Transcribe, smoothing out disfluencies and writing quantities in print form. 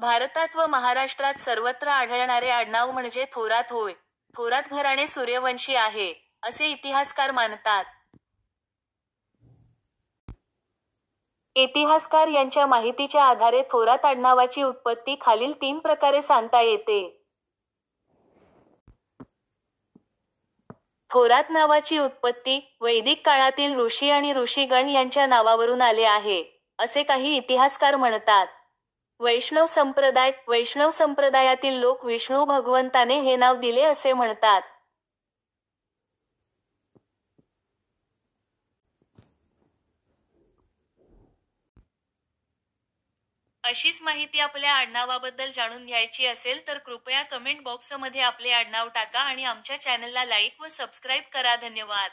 भारतात व महाराष्ट्रात सर्वत्र आढळणारे आडनाव म्हणजे थोरात होय. थोरात घराणे सूर्यवंशी आहे, असे इतिहासकार मानतात. इतिहासकार यांच्या माहितीच्या आधारे थोरात आडनावाची उत्पत्ती खालील 3 प्रकारे सांगता येते. थोरात नावाची उत्पत्ती वैदिक काळातील ऋषी आणि ऋषीगण यांच्या नावावरून आले आहे, असे काही इतिहासकार म्हणतात. वैष्णव संप्रदायातील लोक विष्णू भगवंताने हे नाव दिले असे म्हणतात. अशीच माहिती आपल्या आडनावाबद्दल जाणून घ्यायची असेल तर कृपया कमेंट बॉक्समध्ये आपले आडनाव टाका आणि आमच्या चॅनलला लाईक व सबस्क्राईब करा. धन्यवाद.